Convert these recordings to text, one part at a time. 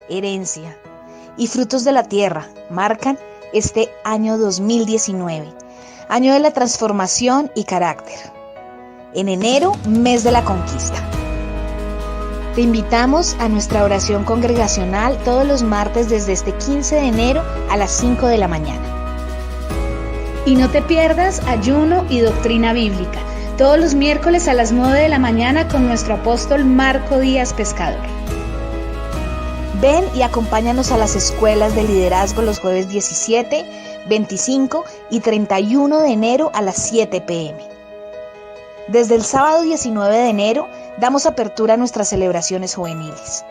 herencia y frutos de la tierra marcan este año 2019, año de la transformación y carácter. En enero, mes de la conquista. Te invitamos a nuestra oración congregacional todos los martes desde este 15 de enero a las 5 de la mañana. Y no te pierdas ayuno y doctrina bíblica, todos los miércoles a las 9 de la mañana con nuestro apóstol Marco Díaz Pescador. Ven y acompáñanos a las escuelas de liderazgo los jueves 17, 25 y 31 de enero a las 7 p.m. Desde el sábado 19 de enero damos apertura a nuestras celebraciones juveniles.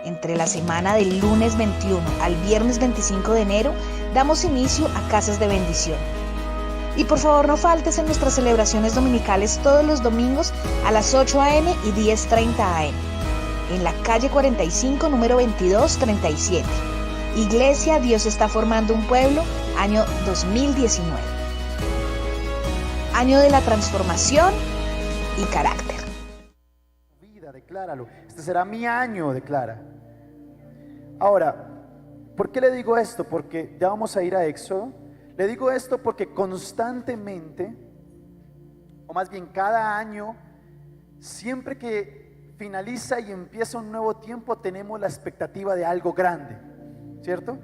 Entre la semana del lunes 21 al viernes 25 de enero damos inicio a Casas de Bendición. Y por favor no faltes en nuestras celebraciones dominicales todos los domingos a las 8 a.m. y 10:30 a.m. en la calle 45, número 2237. Iglesia Dios está formando un pueblo, año 2019. Año de la transformación y carácter. Vida, decláralo. Este será mi año, declara. Ahora, ¿por qué le digo esto? Porque ya vamos a ir a Éxodo. Le digo esto porque constantemente, o más bien cada año, siempre que finaliza y empieza un nuevo tiempo, tenemos la expectativa de algo grande, ¿cierto?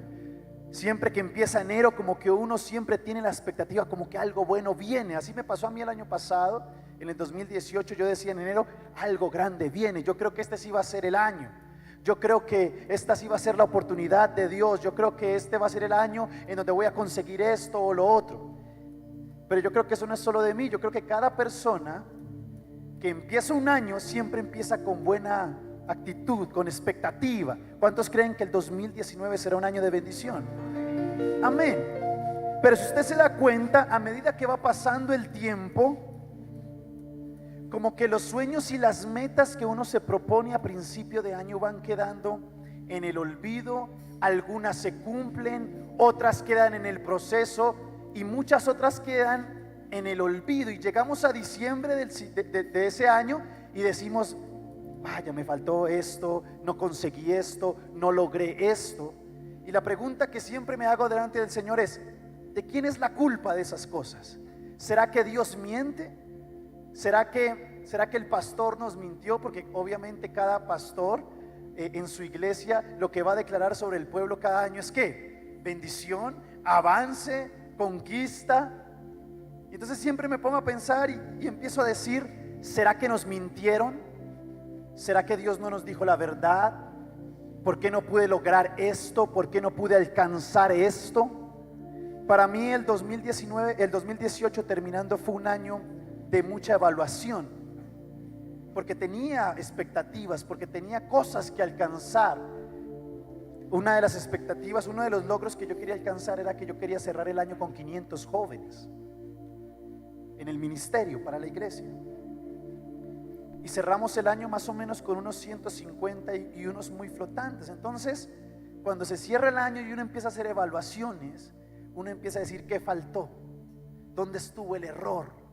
Siempre que empieza enero, como que uno siempre tiene la expectativa como que algo bueno viene. Así me pasó a mí el año pasado, en el 2018, yo decía en enero, algo grande viene. Yo creo que este sí va a ser el año. Yo creo que esta sí va a ser la oportunidad de Dios. Yo creo que este va a ser el año en donde voy a conseguir esto o lo otro. Pero yo creo que eso no es solo de mí. Yo creo que cada persona que empieza un año siempre empieza con buena actitud, con expectativa. ¿Cuántos creen que el 2019 será un año de bendición? Amén. Pero si usted se da cuenta, a medida que va pasando el tiempo, como que los sueños y las metas que uno se propone a principio de año van quedando en el olvido. Algunas se cumplen, otras quedan en el proceso y muchas otras quedan en el olvido. Y llegamos a diciembre de ese año y decimos: vaya, me faltó esto, no conseguí esto, no logré esto. Y la pregunta que siempre me hago delante del Señor es: ¿de quién es la culpa de esas cosas? ¿Será que Dios miente? ¿Será que el pastor nos mintió? Porque obviamente cada pastor en su iglesia lo que va a declarar sobre el pueblo cada año es ¿qué? Bendición, avance, conquista. Y entonces siempre me pongo a pensar y empiezo a decir: ¿será que nos mintieron? ¿Será que Dios no nos dijo la verdad? ¿Por qué no pude lograr esto? ¿Por qué no pude alcanzar esto? Para mí el 2018 terminando fue un año de mucha evaluación, porque tenía expectativas, porque tenía cosas que alcanzar. Una de las expectativas, uno de los logros que yo quería alcanzar era que yo quería cerrar el año con 500 jóvenes en el ministerio para la iglesia. Y cerramos el año más o menos con unos 150 y unos muy flotantes. Entonces, cuando se cierra el año y uno empieza a hacer evaluaciones, uno empieza a decir: ¿qué faltó? ¿Dónde estuvo el error?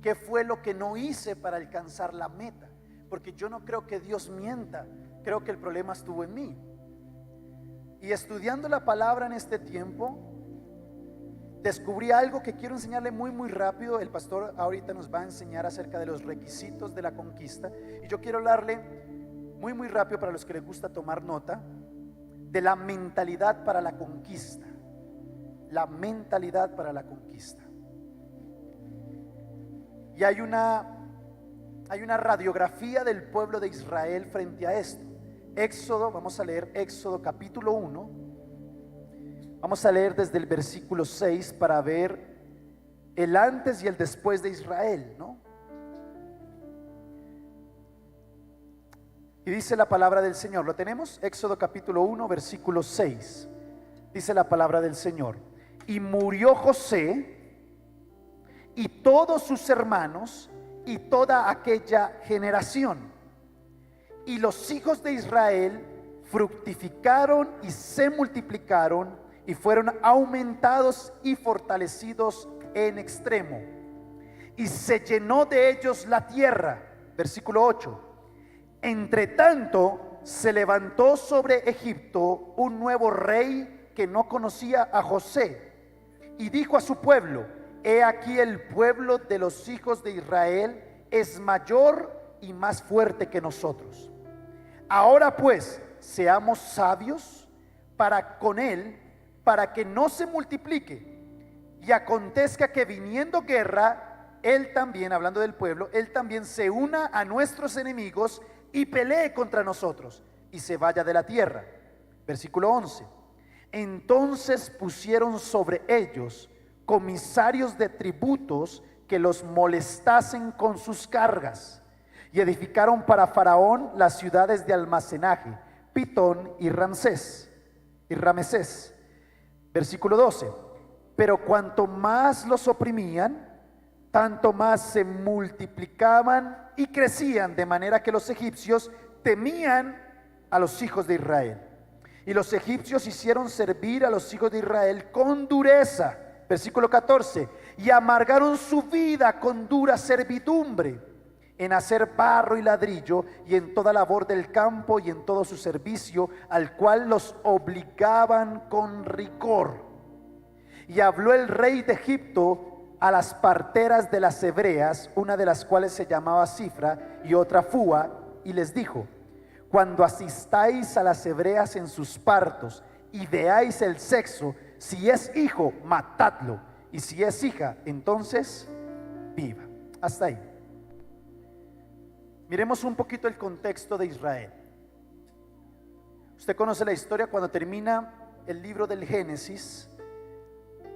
¿Qué fue lo que no hice para alcanzar la meta? Porque yo no creo que Dios mienta, creo que el problema estuvo en mí. Y estudiando la palabra en este tiempo, descubrí algo que quiero enseñarle muy rápido. El pastor ahorita nos va a enseñar acerca de los requisitos de la conquista, y yo quiero hablarle muy rápido, para los que les gusta tomar nota, de la mentalidad para la conquista. La mentalidad para la conquista. Y hay una radiografía del pueblo de Israel frente a esto. Éxodo, vamos a leer Éxodo capítulo 1. Vamos a leer desde el versículo 6 para ver el antes y el después de Israel, ¿no? Y dice la palabra del Señor, ¿lo tenemos? Éxodo capítulo 1, versículo 6. Dice la palabra del Señor: y murió José y todos sus hermanos y toda aquella generación, y los hijos de Israel fructificaron y se multiplicaron y fueron aumentados y fortalecidos en extremo, y se llenó de ellos la tierra. Versículo 8: entre tanto se levantó sobre Egipto un nuevo rey que no conocía a José, y dijo a su pueblo: he aquí el pueblo de los hijos de Israel es mayor y más fuerte que nosotros. Ahora pues, seamos sabios para con él, para que no se multiplique. Y acontezca que viniendo guerra, él también, hablando del pueblo, él también se una a nuestros enemigos y pelee contra nosotros y se vaya de la tierra. Versículo 11. Entonces pusieron sobre ellos comisarios de tributos que los molestasen con sus cargas, y edificaron para Faraón las ciudades de almacenaje, Pitón y Ramsés y Ramesés. Versículo 12. Pero cuanto más los oprimían, tanto más se multiplicaban y crecían, de manera que los egipcios temían a los hijos de Israel. Y los egipcios hicieron servir a los hijos de Israel con dureza. Versículo 14. Y amargaron su vida con dura servidumbre, en hacer barro y ladrillo, y en toda labor del campo, y en todo su servicio, al cual los obligaban con rigor. Y habló el rey de Egipto a las parteras de las hebreas, una de las cuales se llamaba Cifra y otra Fua, y les dijo: cuando asistáis a las hebreas en sus partos y veáis el sexo, si es hijo, matadlo, y si es hija, entonces viva. Hasta ahí. Miremos un poquito el contexto de Israel. Usted conoce la historia. Cuando termina el libro del Génesis,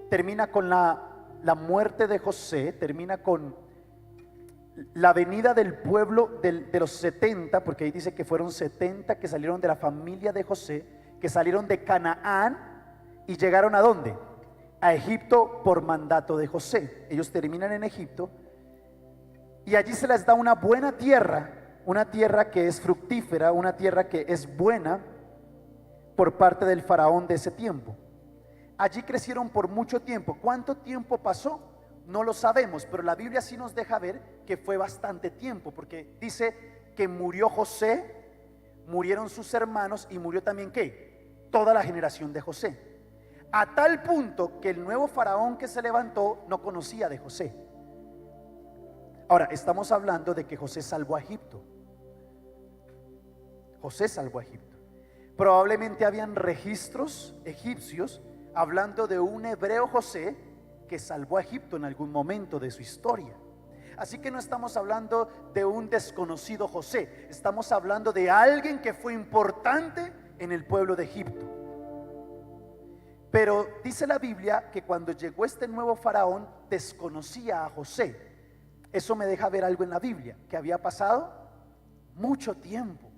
termina con la muerte de José, termina con la venida del pueblo de los 70, porque ahí dice que fueron 70 que salieron de la familia de José, que salieron de Canaán y llegaron ¿a dónde? A Egipto por mandato de José. Ellos terminan en Egipto y allí se les da una buena tierra, una tierra que es fructífera, una tierra que es buena por parte del faraón de ese tiempo. Allí crecieron por mucho tiempo. ¿Cuánto tiempo pasó? No lo sabemos, pero la Biblia sí nos deja ver que fue bastante tiempo, porque dice que murió José, murieron sus hermanos y murió también ¿qué? Toda la generación de José. A tal punto que el nuevo faraón que se levantó no conocía de José. Ahora, estamos hablando de que José salvó a Egipto. José salvó a Egipto. Probablemente habían registros egipcios hablando de un hebreo José que salvó a Egipto en algún momento de su historia. Así que no estamos hablando de un desconocido José, estamos hablando de alguien que fue importante en el pueblo de Egipto. Pero dice la Biblia que cuando llegó este nuevo faraón desconocía a José. Eso me deja ver algo en la Biblia, que había pasado mucho tiempo.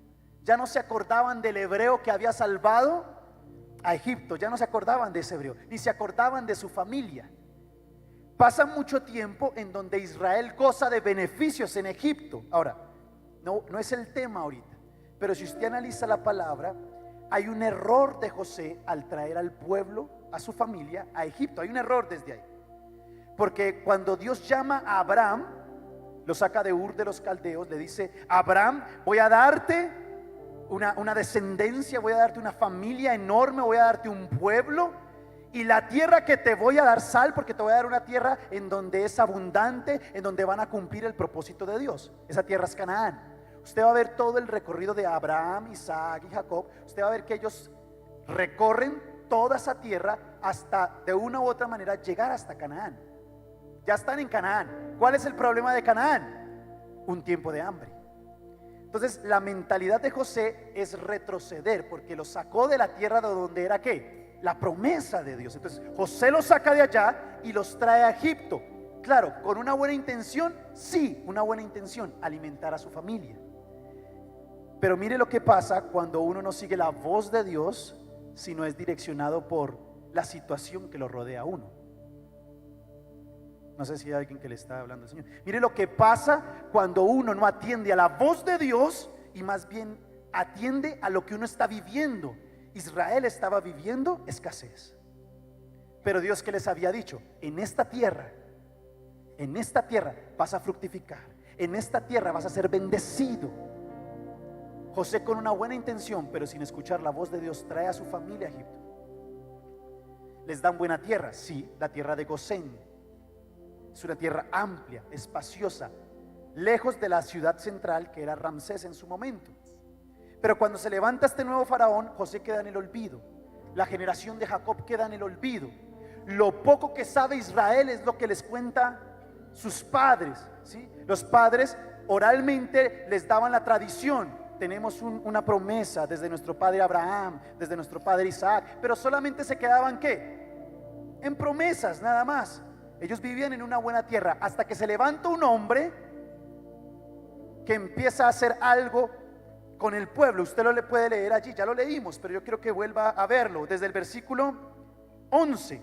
Ya no se acordaban del hebreo que había salvado a Egipto, ya no se acordaban de ese hebreo, ni se acordaban de su familia. Pasa mucho tiempo en donde Israel goza de beneficios en Egipto. Ahora, no es el tema ahorita, pero si usted analiza la palabra, hay un error de José al traer al pueblo, a su familia, a Egipto. Hay un error desde ahí, porque cuando Dios llama a Abraham, lo saca de Ur de los Caldeos, le dice: Abraham, voy a darte una descendencia, voy a darte una familia enorme, voy a darte un pueblo, y la tierra que te voy a dar, sal, porque te voy a dar una tierra en donde es abundante, en donde van a cumplir el propósito de Dios. Esa tierra es Canaán. Usted va a ver todo el recorrido de Abraham, Isaac y Jacob. Usted va a ver que ellos recorren toda esa tierra hasta, de una u otra manera, llegar hasta Canaán. Ya están en Canaán. ¿Cuál es el problema de Canaán? Un tiempo de hambre. Entonces la mentalidad de José es retroceder, porque lo sacó de la tierra de donde era ¿qué? La promesa de Dios. Entonces José los saca de allá y los trae a Egipto. Claro, con una buena intención, sí, una buena intención: alimentar a su familia. Pero mire lo que pasa cuando uno no sigue la voz de Dios, sino es direccionado por la situación que lo rodea a uno. No sé si hay alguien que le está hablando al Señor. Mire lo que pasa cuando uno no atiende a la voz de Dios y más bien atiende a lo que uno está viviendo. Israel estaba viviendo escasez, pero Dios, ¿qué les había dicho? En esta tierra vas a fructificar, en esta tierra vas a ser bendecido. José, con una buena intención, pero sin escuchar la voz de Dios, trae a su familia a Egipto. Les dan buena tierra, sí, la tierra de Gosén. Es una tierra amplia, espaciosa, lejos de la ciudad central que era Ramsés en su momento. Pero cuando se levanta este nuevo faraón, José queda en el olvido. La generación de Jacob queda en el olvido. Lo poco que sabe Israel es lo que les cuenta sus padres, ¿sí? Los padres oralmente les daban la tradición. Tenemos una promesa desde nuestro padre Abraham, desde nuestro padre Isaac, pero solamente se quedaban ¿qué? En promesas nada más. Ellos vivían en una buena tierra hasta que se levanta un hombre que empieza a hacer algo con el pueblo. Usted lo puede leer allí, ya lo leímos, pero yo quiero que vuelva a verlo desde el versículo 11.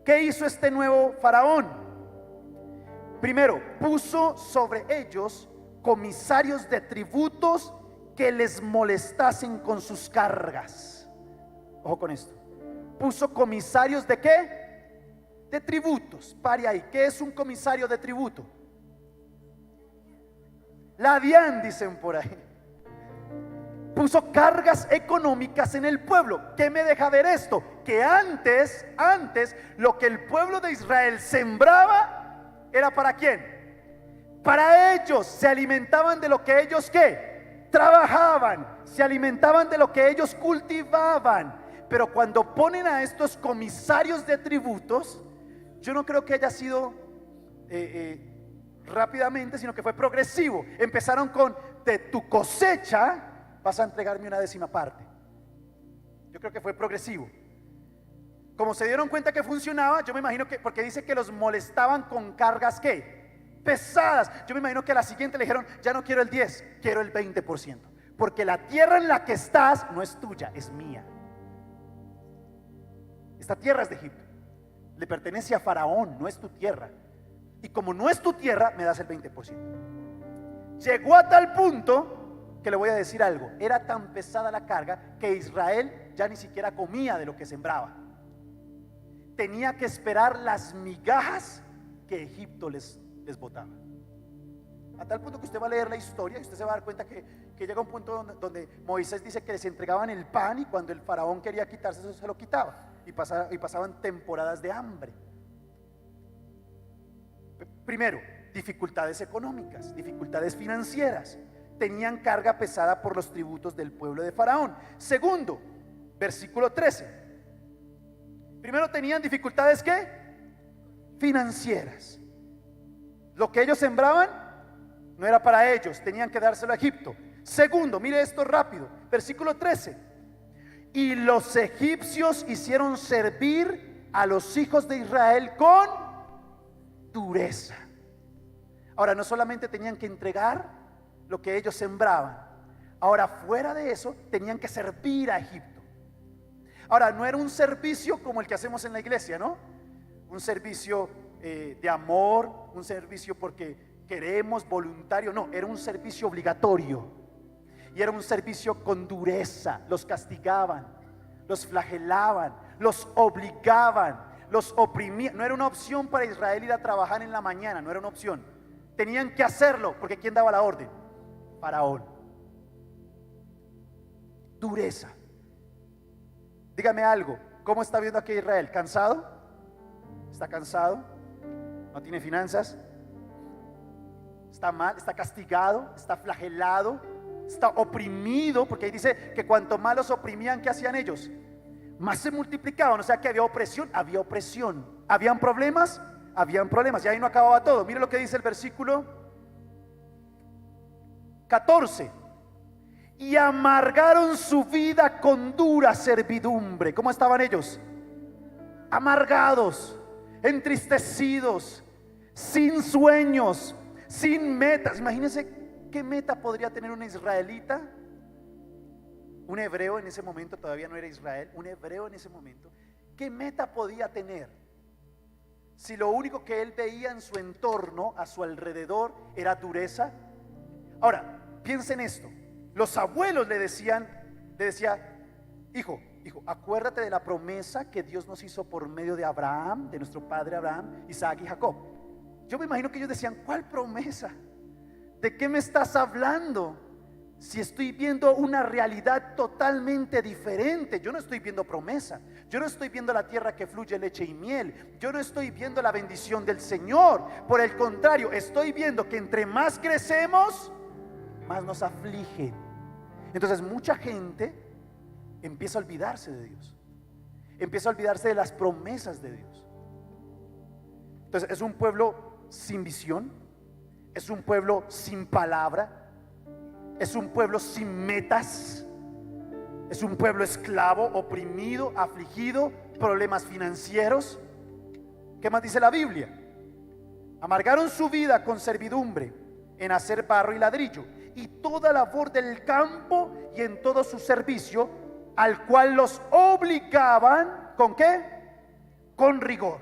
¿Qué hizo este nuevo faraón? Primero, puso sobre ellos comisarios de tributos que les molestasen con sus cargas. Ojo con esto. Puso comisarios de ¿qué? De tributos. Pare ahí. ¿Qué es un comisario de tributo? La DIAN, dicen por ahí. Puso cargas económicas en el pueblo. ¿Qué me deja ver esto? Que antes lo que el pueblo de Israel sembraba era ¿para quién? Para ellos. Se alimentaban de lo que ellos ¿qué? Trabajaban. Se alimentaban de lo que ellos cultivaban. Pero cuando ponen a estos comisarios de tributos, yo no creo que haya sido rápidamente, sino que fue progresivo. Empezaron con: de tu cosecha vas a entregarme una décima parte. Yo creo que fue progresivo. Como se dieron cuenta que funcionaba, yo me imagino que, porque dice que los molestaban con cargas ¿qué? Pesadas. Yo me imagino que a la siguiente le dijeron: ya no quiero el 10, quiero el 20%, porque la tierra en la que estás no es tuya, es mía. Esta tierra es de Egipto, le pertenece a Faraón, no es tu tierra. Y como no es tu tierra, me das el 20%. Llegó a tal punto que le voy a decir algo: era tan pesada la carga que Israel ya ni siquiera comía de lo que sembraba. Tenía que esperar las migajas que Egipto les botaba. A tal punto que usted va a leer la historia y usted se va a dar cuenta que llega un punto donde Moisés dice que les entregaban el pan, y cuando el faraón quería quitarse eso, se lo quitaba, y pasaban temporadas de hambre. Primero, dificultades económicas, dificultades financieras. Tenían carga pesada por los tributos del pueblo de Faraón. Segundo, versículo 13. Primero, tenían dificultades ¿qué? Financieras. Lo que ellos sembraban no era para ellos, tenían que dárselo a Egipto. Segundo, mire esto rápido, versículo 13. Y los egipcios hicieron servir a los hijos de Israel con dureza. Ahora, no solamente tenían que entregar lo que ellos sembraban, ahora fuera de eso tenían que servir a Egipto. Ahora, no era un servicio como el que hacemos en la iglesia, ¿no? Un servicio de amor, un servicio porque queremos, voluntario. No, era un servicio obligatorio. Y era un servicio con dureza. Los castigaban, los flagelaban, los obligaban, los oprimían. No era una opción para Israel ir a trabajar en la mañana, no era una opción. Tenían que hacerlo, porque ¿quién daba la orden? Faraón. Dureza. Dígame algo, ¿cómo está viendo aquí Israel? ¿Cansado? ¿Está cansado? ¿No tiene finanzas? ¿Está mal? ¿Está castigado? ¿Está flagelado? ¿Está oprimido? Porque ahí dice que cuanto más los oprimían, ¿qué hacían ellos? Más se multiplicaban. O sea que había opresión, había opresión. ¿Habían problemas? Habían problemas. Y ahí no acababa todo. Mire lo que dice el versículo 14. Y amargaron su vida con dura servidumbre. ¿Cómo estaban ellos? Amargados, entristecidos, sin sueños, sin metas. Imagínense qué meta podría tener un israelita, un hebreo en ese momento. Todavía no era Israel, un hebreo en ese momento. ¿Qué meta podía tener si lo único que él veía en su entorno, a su alrededor, era dureza? Ahora, piensen esto. Los abuelos le decía: hijo, acuérdate de la promesa que Dios nos hizo por medio de Abraham, de nuestro padre Abraham, Isaac y Jacob. Yo me imagino que ellos decían: ¿cuál promesa? ¿De qué me estás hablando? si estoy viendo una realidad totalmente diferente? Yo no estoy viendo promesa, yo no estoy viendo la tierra que fluye leche y miel, yo no estoy viendo la bendición del Señor. Por el contrario, estoy viendo que entre más crecemos, más nos aflige. Entonces mucha gente empieza a olvidarse de Dios, empieza a olvidarse de las promesas de Dios. Entonces es un pueblo sin visión, es un pueblo sin palabra, es un pueblo sin metas, es un pueblo esclavo, oprimido, afligido, problemas financieros. ¿Qué más dice la Biblia? Amargaron su vida con servidumbre en hacer barro y ladrillo y toda labor del campo y en todo su servicio, al cual los obligaban, ¿con qué? Con rigor.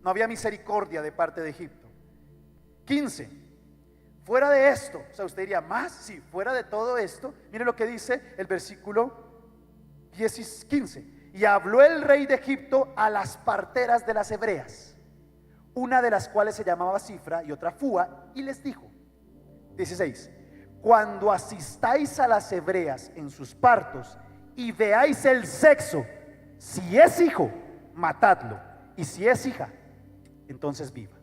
No había misericordia de parte de Egipto. 15. Fuera de esto, o sea, usted diría, ¿más? Sí, fuera de todo esto, mire lo que dice el versículo 15. Y habló el rey de Egipto a las parteras de las hebreas, una de las cuales se llamaba Cifra y otra Fúa, y les dijo, 16, cuando asistáis a las hebreas en sus partos y veáis el sexo, si es hijo, matadlo, y si es hija, entonces viva.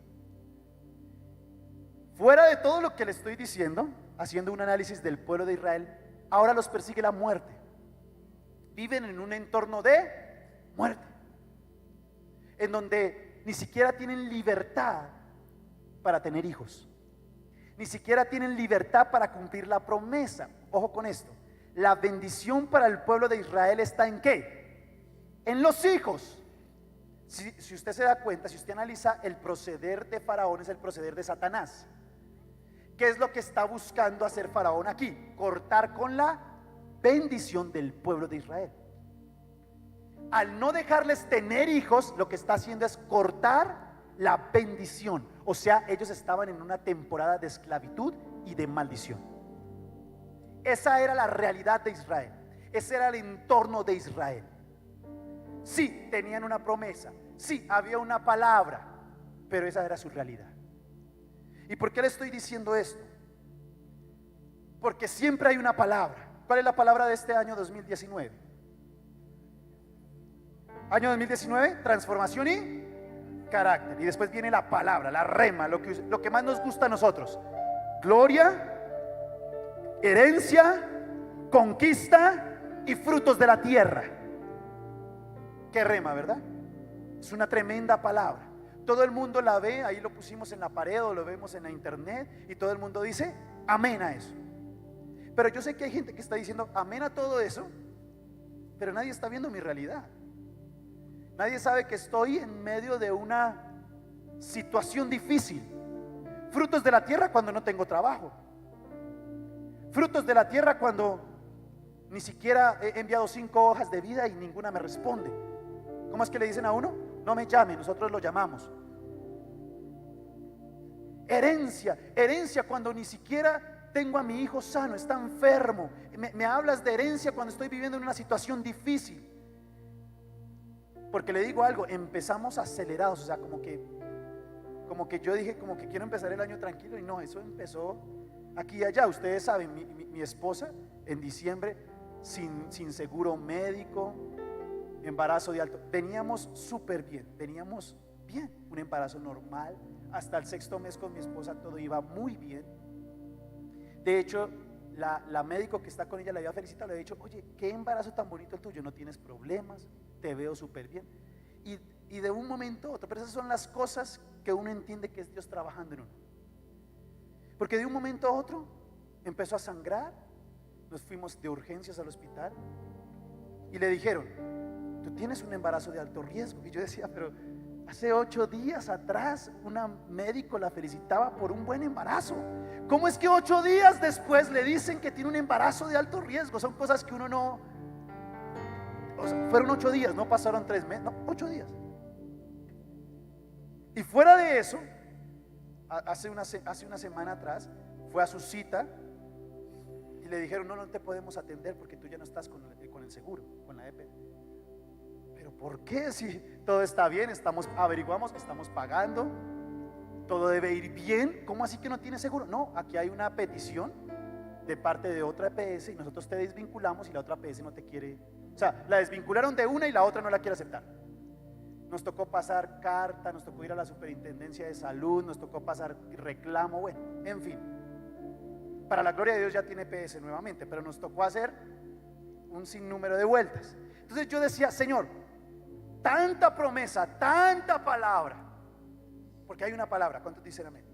Fuera de todo lo que le estoy diciendo, haciendo un análisis del pueblo de Israel, ahora los persigue la muerte. Viven en un entorno de muerte, en donde ni siquiera tienen libertad para tener hijos, ni siquiera tienen libertad para cumplir la promesa. Ojo con esto, la bendición para el pueblo de Israel está ¿en qué? En los hijos. Si usted se da cuenta, si usted analiza el proceder de Faraón, es el proceder de Satanás. ¿Qué es lo que está buscando hacer Faraón aquí? Cortar con la bendición del pueblo de Israel. Al no dejarles tener hijos, lo que está haciendo es cortar la bendición. O sea, ellos estaban en una temporada de esclavitud y de maldición. Esa era la realidad de Israel. Ese era el entorno de Israel. Sí, tenían una promesa, sí, había una palabra, pero esa era su realidad. ¿Y por qué le estoy diciendo esto? Porque siempre hay una palabra. ¿Cuál es la palabra de este año 2019? Año 2019, transformación y carácter. Y después viene la palabra, la rema, lo que más nos gusta a nosotros: gloria, herencia, conquista y frutos de la tierra. Qué rema, ¿verdad? Es una tremenda palabra. Todo el mundo la ve, ahí lo pusimos en la pared o lo vemos en la internet y todo el mundo dice amén a eso. Pero yo sé que hay gente que está diciendo amén a todo eso, pero nadie está viendo mi realidad. Nadie sabe que estoy en medio de una situación difícil. Frutos de la tierra cuando no tengo trabajo. Frutos de la tierra cuando ni siquiera he enviado 5 hojas de vida y ninguna me responde. ¿Cómo es que le dicen a uno? No me llame, nosotros lo llamamos. Herencia cuando ni siquiera tengo a mi hijo sano, está enfermo. Me hablas de herencia cuando estoy viviendo en una situación difícil. Porque le digo algo, empezamos acelerados, o sea, como que yo dije, como que quiero empezar el año tranquilo, y no, eso empezó aquí y allá. Ustedes saben, mi esposa en diciembre sin seguro médico, embarazo de alto, veníamos súper bien, veníamos bien, un embarazo normal, hasta el 6º mes con mi esposa todo iba muy bien. De hecho, la médico que está con ella la había felicitado, le había dicho, oye, qué embarazo tan bonito el tuyo, no tienes problemas, te veo súper bien. Y de un momento a otro, pero esas son las cosas que uno entiende que es Dios trabajando en uno. Porque de un momento a otro empezó a sangrar, nos fuimos de urgencias al hospital y le dijeron, tú tienes un embarazo de alto riesgo. Y yo decía, pero hace 8 días atrás una médico la felicitaba por un buen embarazo. ¿Cómo es que 8 días después le dicen que tiene un embarazo de alto riesgo? Son cosas que uno no, o sea, fueron 8 días, no pasaron 3 meses, no, 8 días. Y fuera de eso, hace una semana atrás fue a su cita y le dijeron, no te podemos atender porque tú ya no estás con el seguro, con la EP. ¿Pero por qué? Si todo está bien, averiguamos, estamos pagando, todo debe ir bien. ¿Cómo así que no tiene seguro? No, aquí hay una petición de parte de otra EPS y nosotros te desvinculamos y la otra EPS no te quiere, o sea, la desvincularon de una y la otra no la quiere aceptar. Nos tocó pasar carta, nos tocó ir a la superintendencia de salud, nos tocó pasar reclamo, bueno, en fin. Para la gloria de Dios ya tiene EPS nuevamente, pero nos tocó hacer un sinnúmero de vueltas. Entonces yo decía, Señor, tanta promesa, tanta palabra, porque hay una palabra, ¿cuántos dicen amén?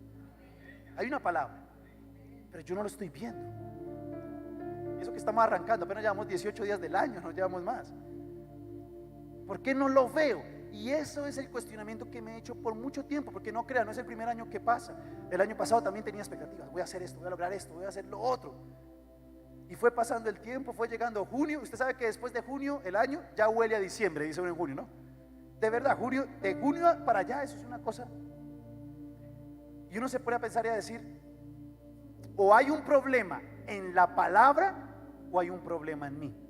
Hay una palabra, pero yo no lo estoy viendo. Y eso que estamos arrancando, apenas llevamos 18 días del año, no llevamos más. ¿Por qué no lo veo? Y eso es el cuestionamiento que me he hecho por mucho tiempo, porque no crean, no es el primer año que pasa. El año pasado también tenía expectativas, voy a hacer esto, voy a lograr esto, voy a hacer lo otro. Y fue pasando el tiempo, fue llegando junio. Usted sabe que después de junio el año ya huele a diciembre, dice uno en junio, ¿no? De verdad, de junio para allá eso es una cosa. Y uno se pone a pensar y a decir, o hay un problema en la palabra o hay un problema en mí.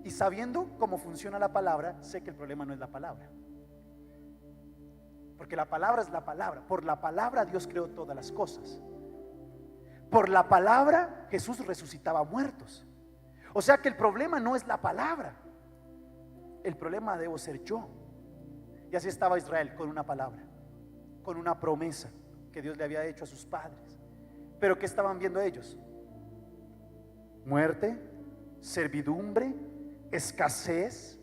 Y sabiendo cómo funciona la palabra, sé que el problema no es la palabra, porque la palabra es la palabra. Por la palabra Dios creó todas las cosas. Por la palabra Jesús resucitaba muertos. O sea que el problema no es la palabra, el problema debo ser yo. Y así estaba Israel, con una palabra, con una promesa que Dios le había hecho a sus padres. Pero ¿qué estaban viendo ellos? Muerte, servidumbre, escasez,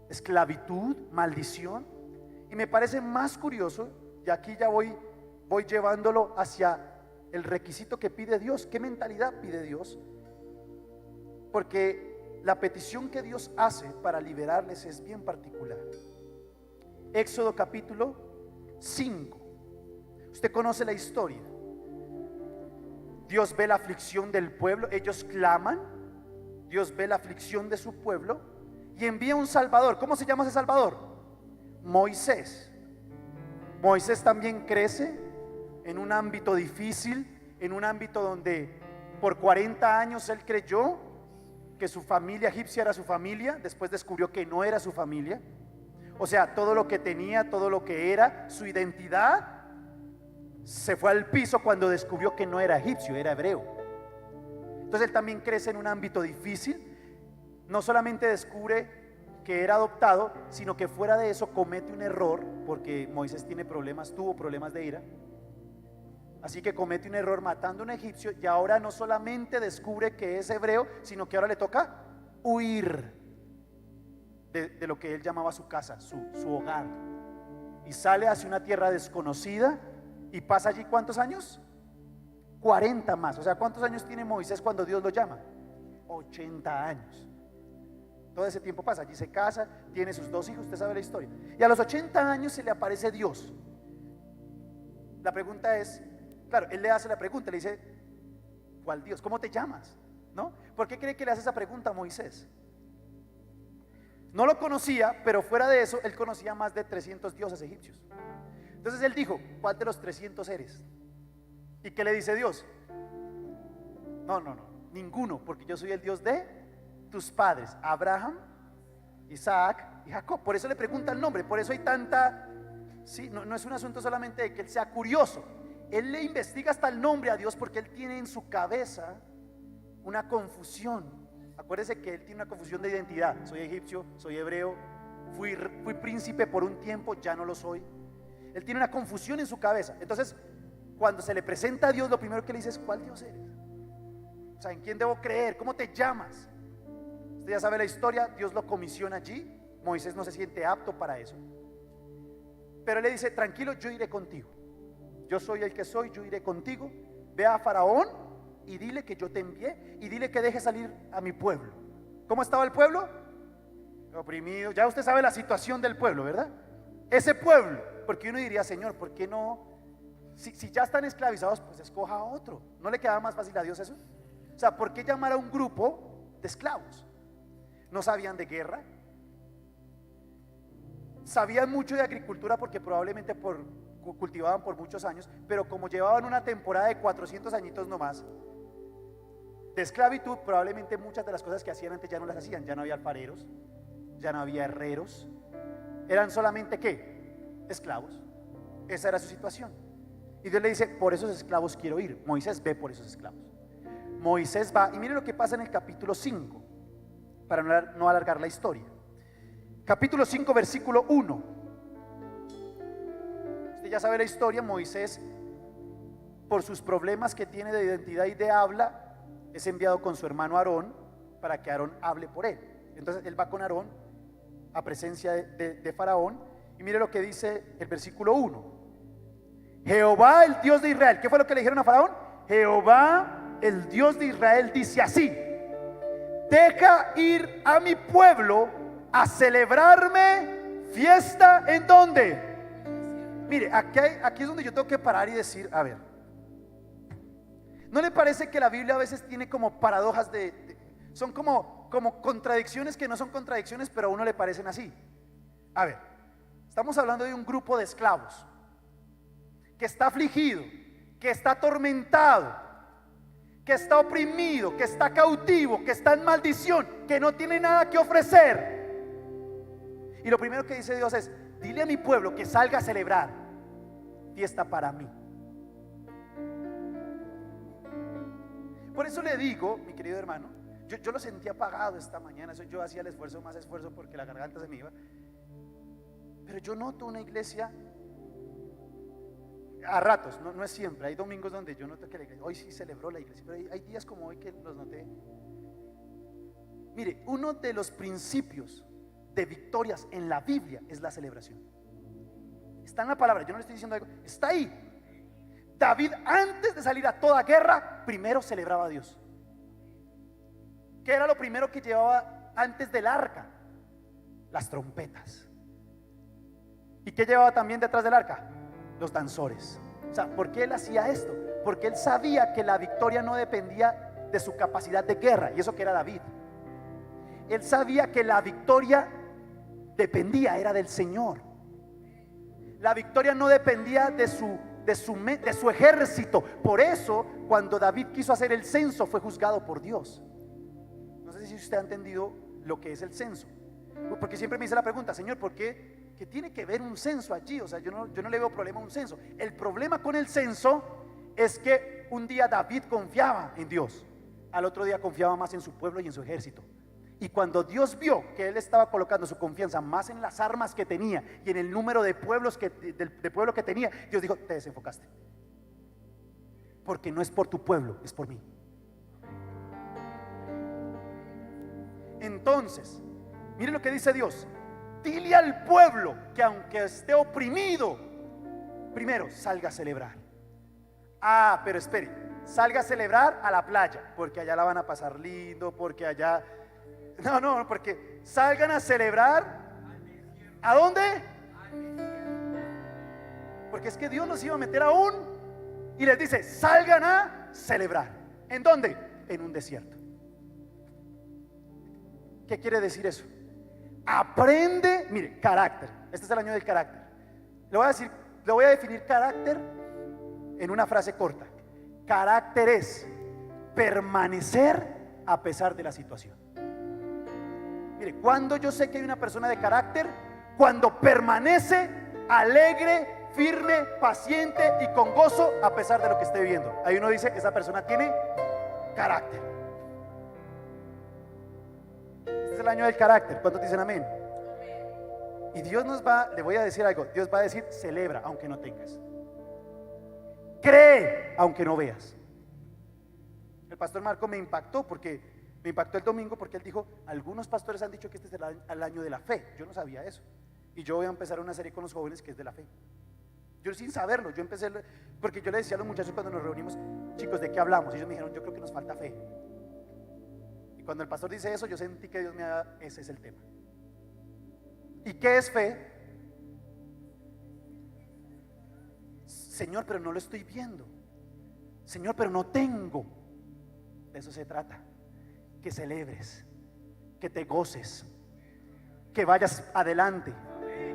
esclavitud, maldición. Y me parece más curioso, y aquí ya voy llevándolo hacia el requisito que pide Dios. ¿Qué mentalidad pide Dios? Porque la petición que Dios hace para liberarles es bien particular. Éxodo capítulo 5. Usted conoce la historia. Dios ve la aflicción del pueblo, ellos claman, Dios ve la aflicción de su pueblo y envía un salvador. ¿Cómo se llama ese salvador? Moisés. Moisés también crece en un ámbito difícil, en un ámbito donde por 40 años él creyó que su familia egipcia era su familia, después descubrió que no era su familia. O sea, todo lo que tenía, todo lo que era, su identidad se fue al piso cuando descubrió que no era egipcio, era hebreo. Entonces él también crece en un ámbito difícil. No solamente descubre que era adoptado, sino que fuera de eso comete un error, porque Moisés tuvo problemas de ira. Así que comete un error matando a un egipcio, y ahora no solamente descubre que es hebreo, sino que ahora le toca huir de lo que él llamaba su casa, su hogar, y sale hacia una tierra desconocida y pasa allí ¿cuántos años? 40 más. O sea, ¿cuántos años tiene Moisés cuando Dios lo llama? 80 años. Todo ese tiempo pasa, allí se casa, tiene sus 2 hijos, usted sabe la historia. Y a los 80 años se le aparece Dios. La pregunta es, claro, él le hace la pregunta, le dice, ¿cuál Dios? ¿Cómo te llamas? ¿No? ¿Por qué cree que le hace esa pregunta a Moisés? No lo conocía, pero fuera de eso, él conocía más de 300 dioses egipcios. Entonces él dijo, ¿cuál de los 300 eres? ¿Y qué le dice Dios? No, ninguno, porque yo soy el Dios de tus padres, Abraham, Isaac y Jacob. Por eso le pregunta el nombre, por eso hay tanta, sí, no es un asunto solamente de que él sea curioso. Él le investiga hasta el nombre a Dios porque él tiene en su cabeza una confusión. Acuérdese que él tiene una confusión de identidad. Soy egipcio, soy hebreo, fui príncipe por un tiempo, ya no lo soy. Él tiene una confusión en su cabeza. Entonces, cuando se le presenta a Dios, lo primero que le dice es, ¿cuál Dios eres? O sea, ¿en quién debo creer? ¿Cómo te llamas? Usted ya sabe la historia, Dios lo comisiona allí. Moisés no se siente apto para eso, pero le dice, tranquilo, yo iré contigo. Yo soy el que soy, yo iré contigo. Ve a Faraón y dile que yo te envié, y dile que deje salir a mi pueblo. ¿Cómo estaba el pueblo? Oprimido. Ya usted sabe la situación del pueblo, ¿verdad? Ese pueblo, porque uno diría, Señor, ¿por qué no? Si ya están esclavizados, pues escoja a otro. ¿No le quedaba más fácil a Dios eso? O sea, ¿por qué llamar a un grupo de esclavos? No sabían de guerra, sabían mucho de agricultura porque probablemente cultivaban por muchos años, pero como llevaban una temporada de 400 añitos nomás de esclavitud, probablemente muchas de las cosas que hacían antes ya no las hacían. Ya no había alfareros, ya no había herreros, eran solamente ¿qué? Esclavos. Esa era su situación. Y Dios le dice, por esos esclavos quiero ir. Moisés ve por esos esclavos. Moisés va, y mire lo que pasa en el capítulo 5, para no alargar la historia. Capítulo 5, versículo 1. Usted ya sabe la historia. Moisés, por sus problemas que tiene de identidad y de habla, es enviado con su hermano Aarón para que Aarón hable por él. Entonces él va con Aarón a presencia de Faraón, y mire lo que dice el versículo 1. Jehová, el Dios de Israel. ¿Qué fue lo que le dijeron a Faraón? Jehová, el Dios de Israel, dice así: deja ir a mi pueblo a celebrarme fiesta. ¿En dónde? Mire, aquí es donde yo tengo que parar y decir, a ver, ¿no le parece que la Biblia a veces tiene como paradojas son como contradicciones que no son contradicciones, pero a uno le parecen así? A ver, estamos hablando de un grupo de esclavos que está afligido, que está atormentado, que está oprimido, que está cautivo, que está en maldición, que no tiene nada que ofrecer. Y lo primero que dice Dios es: dile a mi pueblo que salga a celebrar fiesta para mí. Por eso le digo, mi querido hermano, yo lo sentía apagado esta mañana. Yo hacía el esfuerzo, más esfuerzo, porque la garganta se me iba. Pero yo noto una iglesia, a ratos, no es siempre. Hay domingos donde yo noto que la iglesia, hoy sí celebró la iglesia, pero hay días como hoy que los noté. Mire, uno de los principios de victorias en la Biblia es la celebración. Está en la palabra, yo no le estoy diciendo algo, está ahí. David, antes de salir a toda guerra, primero celebraba a Dios. ¿Qué era lo primero que llevaba antes del arca? Las trompetas. ¿Y qué llevaba también detrás del arca? Los danzores. O sea, ¿por qué él hacía esto? Porque él sabía que la victoria no dependía de su capacidad de guerra, y eso que era David. Él sabía que la victoria era del Señor. La victoria no dependía de su ejército. Por eso, cuando David quiso hacer el censo, fue juzgado por Dios. No sé si usted ha entendido lo que es el censo, porque siempre me hice la pregunta: Señor, ¿por qué? ¿Qué tiene que ver un censo allí? O sea, yo no le veo problema a un censo. El problema con el censo es que un día David confiaba en Dios, al otro día confiaba más en su pueblo y en su ejército. Y cuando Dios vio que él estaba colocando su confianza más en las armas que tenía y en el número de pueblo que tenía, Dios dijo: te desenfocaste, porque no es por tu pueblo, es por mí. Entonces, mire lo que dice Dios: dile al pueblo que aunque esté oprimido, primero salga a celebrar. Ah, pero espere, salga a celebrar a la playa, porque allá la van a pasar lindo, porque allá... No, porque salgan a celebrar. ¿A dónde? Porque es que Dios los iba a meter aún, y les dice: salgan a celebrar. ¿En dónde? En un desierto. ¿Qué quiere decir eso? Aprende, mire, carácter. Este es el año del carácter. Le voy a definir carácter en una frase corta. Carácter es permanecer a pesar de la situación. Mire, cuando yo sé que hay una persona de carácter, cuando permanece alegre, firme, paciente y con gozo a pesar de lo que esté viviendo. Ahí uno dice que esa persona tiene carácter. Este es el año del carácter. ¿Cuántos dicen amén? Y Dios le voy a decir algo, Dios va a decir: celebra aunque no tengas, cree aunque no veas. El pastor Marco me impactó el domingo, porque él dijo: algunos pastores han dicho que este es el año de la fe. Yo no sabía eso, y yo voy a empezar una serie con los jóvenes que es de la fe. Yo sin saberlo, yo empecé, porque yo le decía a los muchachos cuando nos reunimos: chicos, ¿de qué hablamos? Y ellos me dijeron: yo creo que nos falta fe. Y cuando el pastor dice eso, yo sentí que Dios me da, ese es el tema. ¿Y qué es fe? Señor, pero no lo estoy viendo. Señor, pero no tengo. De eso se trata. Que celebres, que te goces, que vayas adelante,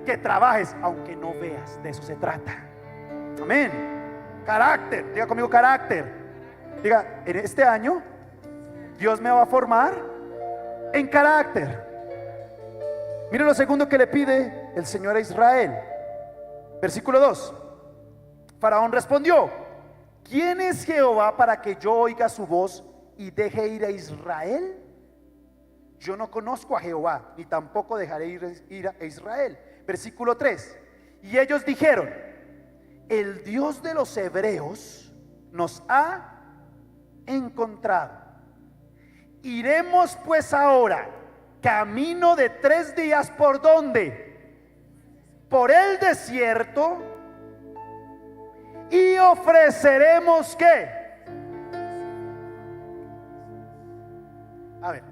que trabajes aunque no veas. De eso se trata. Amén. Carácter, diga conmigo: carácter. Diga: en este año Dios me va a formar en carácter. Mire lo segundo que le pide el Señor a Israel. Versículo 2. Faraón respondió: ¿quién es Jehová para que yo oiga su voz y deje ir a Israel? Yo no conozco a Jehová, ni tampoco dejaré ir a Israel. Versículo 3. Y ellos dijeron: el Dios de los hebreos nos ha encontrado. Iremos pues ahora camino de 3 días. ¿Por dónde? Por el desierto, y ofreceremos ¿qué? A ver,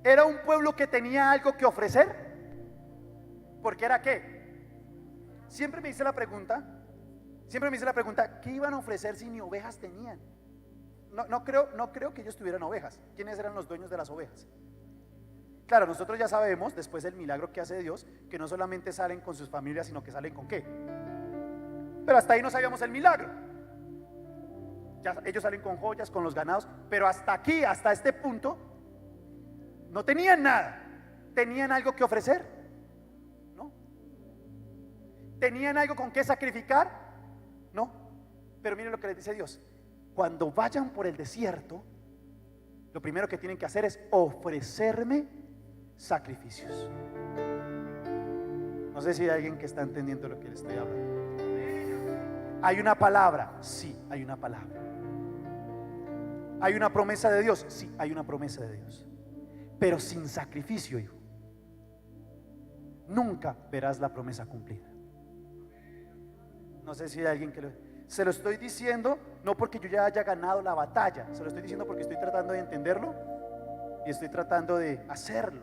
¿era un pueblo que tenía algo que ofrecer? ¿Porque era qué? Siempre me hice la pregunta, ¿qué iban a ofrecer si ni ovejas tenían? No creo que ellos tuvieran ovejas. ¿Quiénes eran los dueños de las ovejas? Claro, nosotros ya sabemos, después del milagro que hace Dios, que no solamente salen con sus familias, sino que salen con ¿qué? Pero hasta ahí no sabíamos el milagro. Ya ellos salen con joyas, con los ganados, pero hasta aquí, hasta este punto, no tenían nada. ¿Tenían algo que ofrecer? No. ¿Tenían algo con qué sacrificar? No. Pero miren lo que les dice Dios: cuando vayan por el desierto, lo primero que tienen que hacer es ofrecerme sacrificios. No sé si hay alguien que está entendiendo lo que le estoy hablando. ¿Hay una palabra? Sí, hay una palabra. ¿Hay una promesa de Dios? Sí, hay una promesa de Dios. Pero sin sacrificio, hijo, nunca verás la promesa cumplida. No sé si hay alguien que se lo estoy diciendo no porque yo ya haya ganado la batalla, se lo estoy diciendo porque estoy tratando de entenderlo y estoy tratando de hacerlo.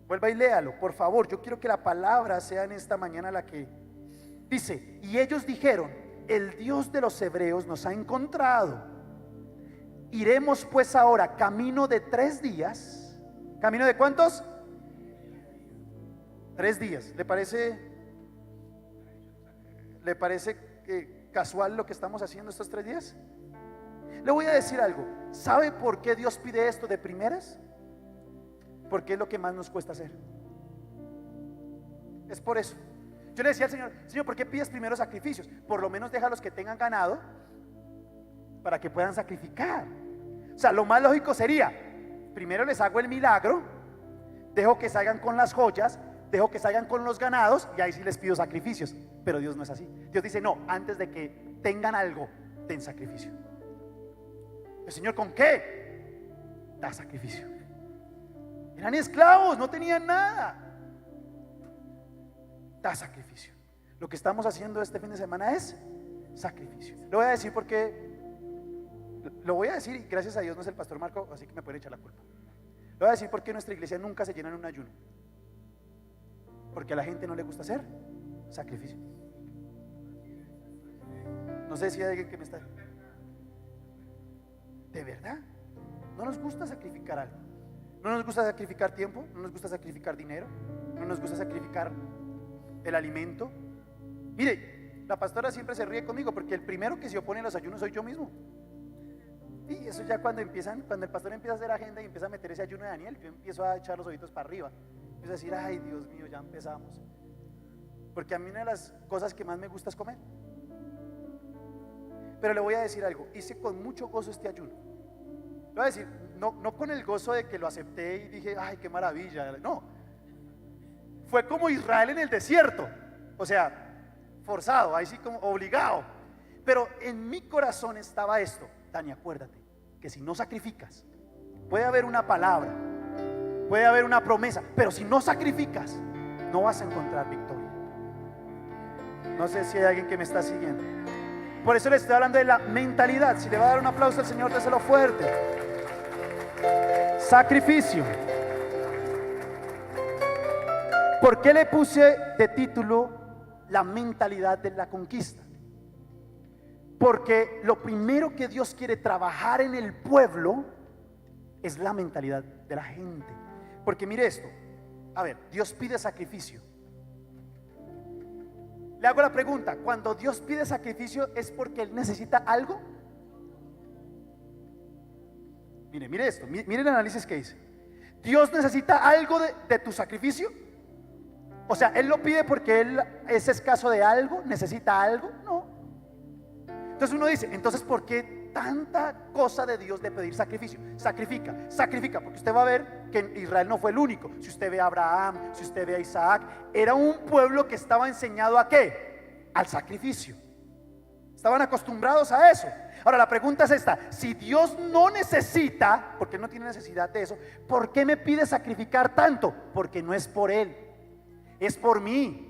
Vuelva y léalo, por favor. Yo quiero que la palabra sea en esta mañana la que dice: y ellos dijeron: el Dios de los hebreos nos ha encontrado. Iremos pues ahora camino de 3 días. ¿Camino de cuántos? 3 días. ¿Le parece casual lo que estamos haciendo estos 3 días? Le voy a decir algo. ¿Sabe por qué Dios pide esto de primeras? Porque es lo que más nos cuesta hacer. Es por eso. Yo le decía al Señor: Señor, ¿por qué pides primero sacrificios? Por lo menos deja a los que tengan ganado para que puedan sacrificar. O sea, lo más lógico sería: primero les hago el milagro, dejo que salgan con las joyas, dejo que salgan con los ganados, y ahí sí les pido sacrificios. Pero Dios no es así. Dios dice: no, antes de que tengan algo, den sacrificio. El Señor, ¿con qué? Da sacrificio. Eran esclavos, no tenían nada. Da sacrificio. Lo que estamos haciendo este fin de semana es sacrificio. Lo voy a decir porque lo voy a decir, y gracias a Dios no es el pastor Marco, así que me puede echar la culpa. Lo voy a decir porque nuestra iglesia nunca se llena en un ayuno, porque a la gente no le gusta hacer sacrificio. No sé si hay alguien que me está... ¿De verdad? No nos gusta sacrificar algo. No nos gusta sacrificar tiempo, no nos gusta sacrificar dinero, no nos gusta sacrificar el alimento. Mire, la pastora siempre se ríe conmigo porque el primero que se opone a los ayunos soy yo mismo. Y eso ya cuando el pastor empieza a hacer agenda y empieza a meter ese ayuno de Daniel, yo empiezo a echar los ojitos para arriba. Empiezo a decir: ay, Dios mío, ya empezamos. Porque a mí una de las cosas que más me gusta es comer. Pero le voy a decir algo: hice con mucho gozo este ayuno. Le voy a decir, no con el gozo de que lo acepté y dije: ay, qué maravilla. No, fue como Israel en el desierto. O sea, forzado, ahí sí como obligado. Pero en mi corazón estaba esto: Dani, acuérdate que si no sacrificas, puede haber una palabra, puede haber una promesa, pero si no sacrificas, no vas a encontrar victoria. No sé si hay alguien que me está siguiendo. Por eso le estoy hablando de la mentalidad. Si le va a dar un aplauso al Señor, déselo fuerte. Sacrificio. ¿Por qué le puse de título la mentalidad de la conquista? Porque lo primero que Dios quiere trabajar en el pueblo es la mentalidad de la gente. Porque mire esto, a ver, Dios pide sacrificio. Le hago la pregunta: cuando Dios pide sacrificio, ¿es porque Él necesita algo? Mire esto, mire el análisis que hice. ¿Dios necesita algo de tu sacrificio? O sea, él lo pide porque él es escaso de algo, necesita algo. No. Entonces uno dice, entonces ¿por qué tanta cosa de Dios de pedir sacrificio? Sacrifica, sacrifica, porque usted va a ver que Israel no fue el único. Si usted ve a Abraham, si usted ve a Isaac, era un pueblo que estaba enseñado ¿a qué? Al sacrificio. Estaban acostumbrados a eso. Ahora la pregunta es esta: si Dios no necesita, porque no tiene necesidad de eso, ¿por qué me pide sacrificar tanto? Porque no es por Él, es por mí.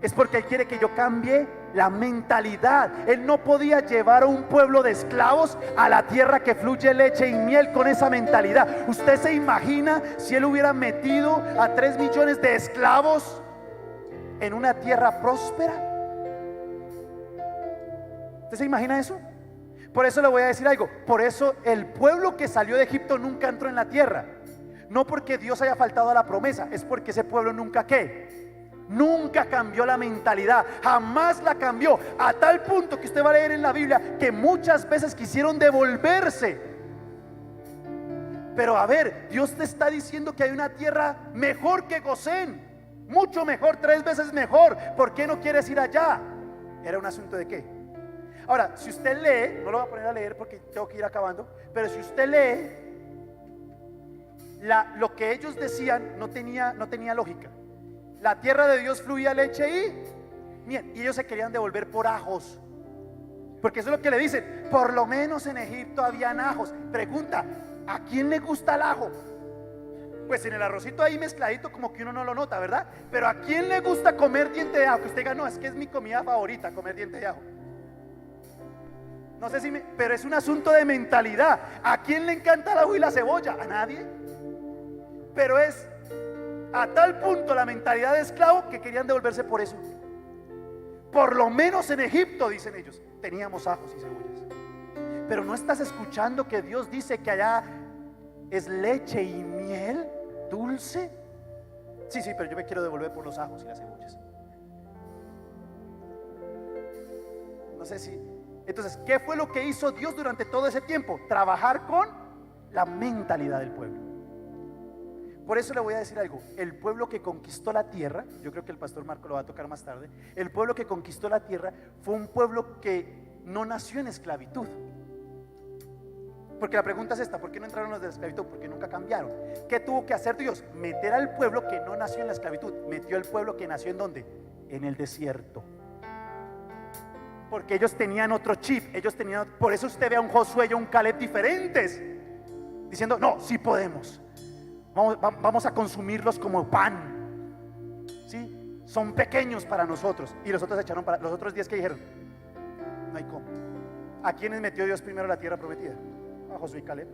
Es porque Él quiere que yo cambie la mentalidad. Él no podía llevar a un pueblo de esclavos a la tierra que fluye leche y miel con esa mentalidad. ¿Usted se imagina si Él hubiera metido a 3 millones de esclavos en una tierra próspera? ¿Usted se imagina eso? Por eso le voy a decir algo. Por eso el pueblo que salió de Egipto nunca entró en la tierra. No porque Dios haya faltado a la promesa, es porque ese pueblo nunca ¿qué? Nunca cambió la mentalidad, jamás la cambió, a tal punto que usted va a leer en la Biblia que muchas veces quisieron devolverse. Pero a ver, Dios te está diciendo que hay una tierra mejor que Gosén, mucho mejor, 3 veces mejor. ¿Por qué no quieres ir allá? Era un asunto de ¿qué? Ahora, si usted lee, no lo voy a poner a leer porque tengo que ir acabando, pero si usted lee, lo que ellos decían no tenía lógica. La tierra de Dios fluía leche y miel, y ellos se querían devolver por ajos, porque eso es lo que le dicen. Por lo menos en Egipto habían ajos. Pregunta, ¿a quién le gusta el ajo? Pues en el arrocito ahí mezcladito como que uno no lo nota, ¿verdad? Pero ¿a quién le gusta comer diente de ajo? Que usted diga, no, es que es mi comida favorita, comer diente de ajo. No sé si pero es un asunto de mentalidad. ¿A quién le encanta el ajo y la cebolla? A nadie. Pero es a tal punto la mentalidad de esclavo que querían devolverse por eso. Por lo menos en Egipto, dicen ellos, teníamos ajos y cebollas. Pero no estás escuchando que Dios dice que allá es leche y miel dulce. Sí, pero yo me quiero devolver por los ajos y las cebollas. No sé si. Entonces, ¿qué fue lo que hizo Dios durante todo ese tiempo? Trabajar con la mentalidad del pueblo. Por eso le voy a decir algo. El pueblo que conquistó la tierra, yo creo que el pastor Marco lo va a tocar más tarde. El pueblo que conquistó la tierra fue un pueblo que no nació en esclavitud. Porque la pregunta es esta: ¿por qué no entraron los de la esclavitud? Porque nunca cambiaron. ¿Qué tuvo que hacer Dios? Meter al pueblo que no nació en la esclavitud. Metió al pueblo que nació ¿en dónde? En el desierto. Porque ellos tenían otro chip, por eso usted ve a un Josué y a un Caleb diferentes, diciendo, no, sí podemos. Vamos a consumirlos como pan. ¿Sí? Son pequeños para nosotros. Y los otros echaron para los otros 10 que dijeron, no hay cómo. ¿A quiénes metió Dios primero a la tierra prometida? A Josué y Caleb.